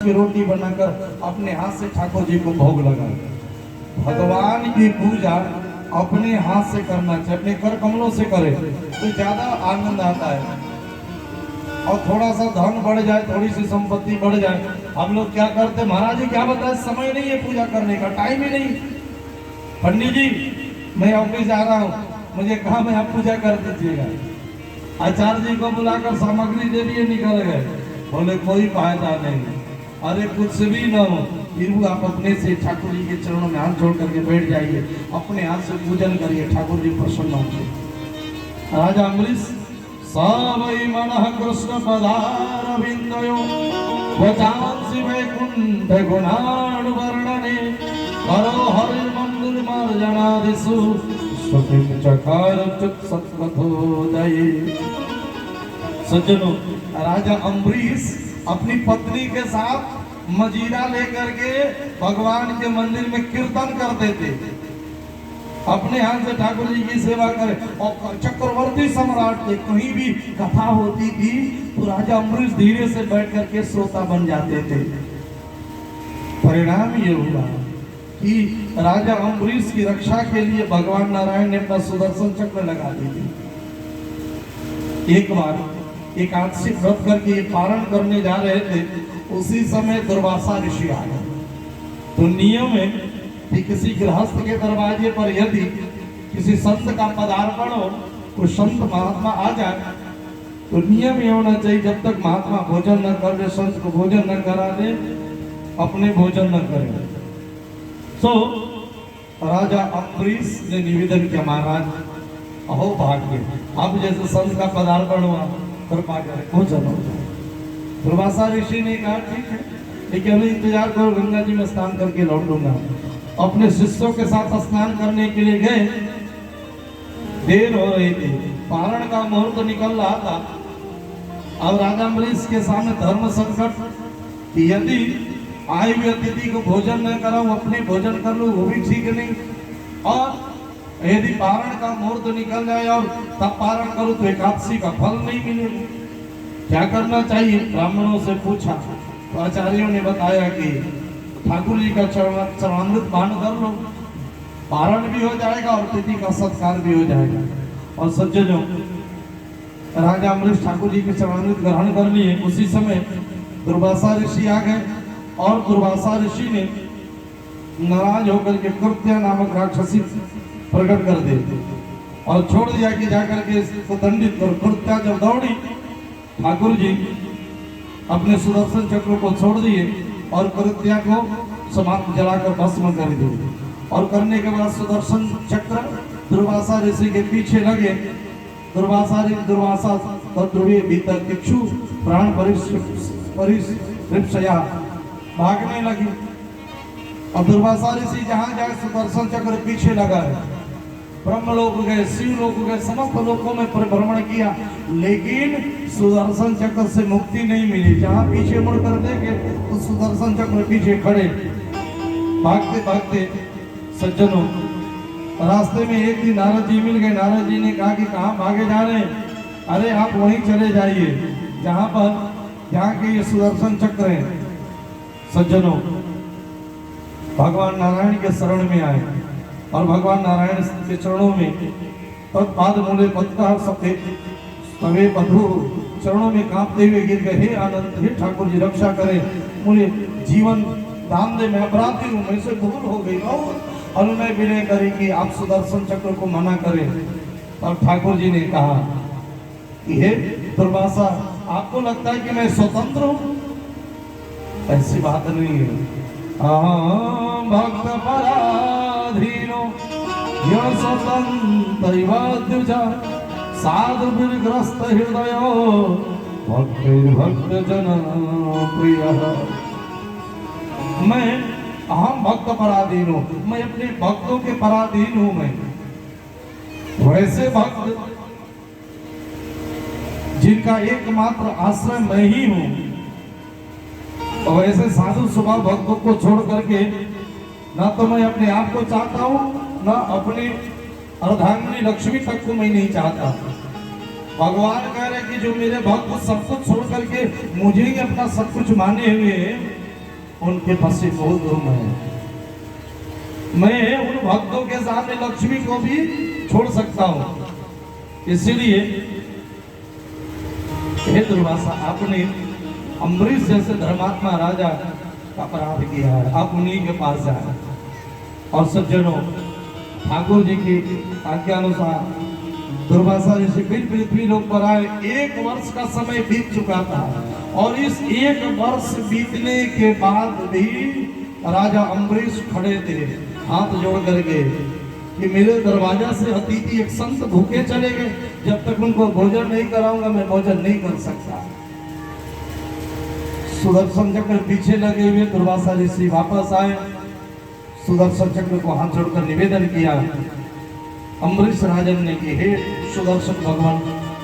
की रोटी बनाकर अपने हाथ से ठाकुर जी को भोग लगा। भगवान की पूजा अपने हाथ से करना चाहिए, अपने कर कमलों से करे तो ज्यादा आनंद आता है। और थोड़ा सा धन बढ़ जाए, थोड़ी सी संपत्ति बढ़ जाए, हम लोग क्या करते, महाराज जी क्या बताए, समय नहीं है पूजा करने का, टाइम ही नहीं। पंडित जी मैं ऑफिस जा रहा हूँ, मुझे काम है, आप पूजा कर दीजिएगा। आचार्य जी को बुलाकर सामग्री दे दिए, निकल गए, बोले कोई फायदा नहीं। अरे कुछ भी न हो, फिर भी आप अपने से ठाकुर जी के चरणों में हाथ जोड़ करके बैठ जाइए, अपने हाथ से पूजन करिए, ठाकुर जी प्रसन्न होंगे। राजा अम्बरीश सवै मनः कृष्ण पदारविंदयो वचांसि वैकुंठ गुणानुवर्णने करो हरि मंदिर मार्जनादिषु सुखिं चकार चित् सत्कथोदये। सज्जनों, राजा अम्बरीश अपनी पत्नी के साथ मजीरा लेकर के भगवान के मंदिर में कीर्तन करते थे, अपने हाथ से ठाकुर जी की सेवा करे। और चक्रवर्ती सम्राट थे, कहीं भी कथा होती थी तो राजा अम्बरीश धीरे से बैठ करके श्रोता बन जाते थे। परिणाम ये हुआ कि राजा अम्बरीश की रक्षा के लिए भगवान नारायण ने अपना सुदर्शन चक्र लगा दी थी। एक बार एकादशी व्रत करके ये पारण करने जा रहे थे, उसी समय दुर्वासा ऋषि आ गए। तो नियम है कि किसी गृहस्थ के दरवाजे पर यदि किसी संत का पदार्पण हो, कोई संत महात्मा आ जाए, तो नियम ये होना चाहिए जब तक महात्मा भोजन न कर दे, संत को भोजन न करा दे, अपने भोजन न करे। तो राजा अम्बरीश ने निवेदन किया, महाराज अहो भाग्य, अब जैसे संत का पदार्पण हुआ, कृपा करें भोजन हो जाए। दुर्वासा ऋषि ने कहा ठीक है, लेकिन हमें इंतजार करो, गंगा जी में स्नान करके लौट लूंगा। अपने शिष्यों के साथ स्नान करने के लिए गए, देर हो रही थी, पारण का मुहूर्त निकल रहा था। अब राजा अम्बरीश के सामने धर्म संकट कि यदि आए हुए अतिथि को भोजन न कराऊं, अपने भोजन कर लूं, वो भी ठीक नहीं, और यदि पारण का मुहूर्त निकल जाए और तब पारण करूं तो एकादशी का फल नहीं मिलेगा, क्या करना चाहिए। ब्राह्मणों से पूछा तो आचार्यों ने बताया कि ठाकुर जी का चरणामृत पान कर लो, पारण भी हो जाएगा और तिथि का सत्कार भी हो जाएगा। और सज्जनों, राजा अम्बरीश ठाकुर जी के चरणामृत ग्रहण कर लिए। उसी समय दुर्वासा ऋषि आ गए और दुर्वासा ऋषि ने नाराज होकर के कृत्या नामक राक्षसी प्रकट कर दी और छोड़ दिया कि जाकर के इसको दंडित कर। कृत्या जब दौड़ी, ठाकुर जी अपने सुदर्शन चक्र को छोड़ दिए और कृत्या को समाप्त जलाकर भस्म कर दिए। और करने के बाद सुदर्शन चक्र दुर्वासा ऋषि के पीछे लगे। दुर्वासा तद्रुवी भीतर इक्षु प्राण परिश्रया भागने लगी। और दुर्वासा ऋषि जहां जाए सुदर्शन चक्र पीछे लगा है। ब्रह्मलोक गए, शिवलोक गए, समस्त लोकों में परिभ्रमण किया, लेकिन सुदर्शन चक्र से मुक्ति नहीं मिली। जहां पीछे मुड़कर देखे तो सुदर्शन चक्र पीछे खड़े। भागते भागते सज्जनों, रास्ते में एक दिन नारद जी मिल गए। नारद जी ने कहा कि कहाँ भागे जा रहे हैं? अरे आप वहीं चले जाइए जहाँ के ये सुदर्शन चक्र है। सज्जनों, भगवान नारायण के शरण में आए और भगवान नारायण के चरणों में तत्पाद मूले पत्ता सवे बधु चरणों में कांपते हुए गिर गए। हे आनंद, हे ठाकुर जी रक्षा करें, मुझे जीवन दान दे, मैं अपराधी हूँ, मैं से भूल हो गई और अनुनय विनय करें कि आप सुदर्शन चक्र को मना करें। और ठाकुर जी ने कहा कि हे दुर्वासा, आपको लगता है कि मैं स्वतंत्र हूँ? ऐसी बात नहीं है। भक्त पराधीनो स्वतंत्र साधु ग्रस्त हृदय भक्त जन प्रिय। मैं अहम भक्त पराधीन हूँ, मैं अपने भक्तों के पराधीन हूँ। मैं वैसे भक्त जिनका एकमात्र आश्रय मैं ही हूँ, और ऐसे साधु स्वभाव भक्तों को छोड़ करके ना तो मैं अपने आप को चाहता हूँ, ना अपनी अर्धांगिनी लक्ष्मी तक को मैं नहीं चाहता। भगवान कह रहे कि जो मेरे भक्त सब कुछ छोड़ करके मुझे ही अपना सब कुछ माने हुए, उनके फंसे बहुत धर्म है। मैं उन भक्तों के सामने लक्ष्मी को भी छोड़ सकता हूं, इसीलिए हे दुर्वासा, आपने अम्बरीश जैसे धर्मात्मा राजा का अपराध किया है, आप उन्हीं के पास जाए। और सज्जनों, ठाकुर जी की आज्ञानुसार दुर्वासा ऋषि फिर पृथ्वी लोक पर आए। 1 वर्ष का समय बीत चुका था और इस 1 वर्ष बीतने के बाद भी राजा अम्बरीश खड़े थे, हाथ जोड़ करके कि मेरे दरवाजा से अतिथि एक संत भूखे चले गए, जब तक उनको भोजन नहीं कराऊंगा मैं भोजन नहीं कर सकता। सुदर्शन चक्र पीछे लगे हुए दुर्वासा ऋषि वापस आए, सुदर्शन चक्र को हाथ जोड़कर निवेदन किया अम्बरीश राजन ने कि हे सुदर्शन भगवान,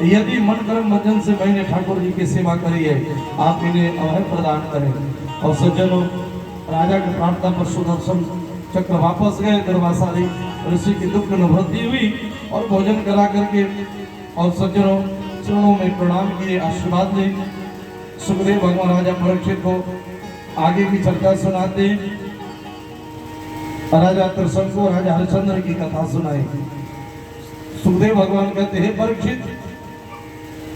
यदि मन कर्म वचन से मैंने ठाकुर जी की सेवा करी है, आप इन्हें अभय प्रदान करें। और सज्जनों, राजा की प्रार्थना पर सुदर्शन चक्र वापस गए। दुर्वासा ऋषि की दुख निवृत्ति हुई और भोजन करा करके और सज्जनों चरणों में प्रणाम किए, आशीर्वाद ले। सुखदेव भगवान राजा परीक्षित को आगे की चर्चा सुनाते, राजा त्रिशंकु राजा हरिश्चंद्र की कथा सुनाई। सुखदेव भगवान कहते हैं, परीक्षित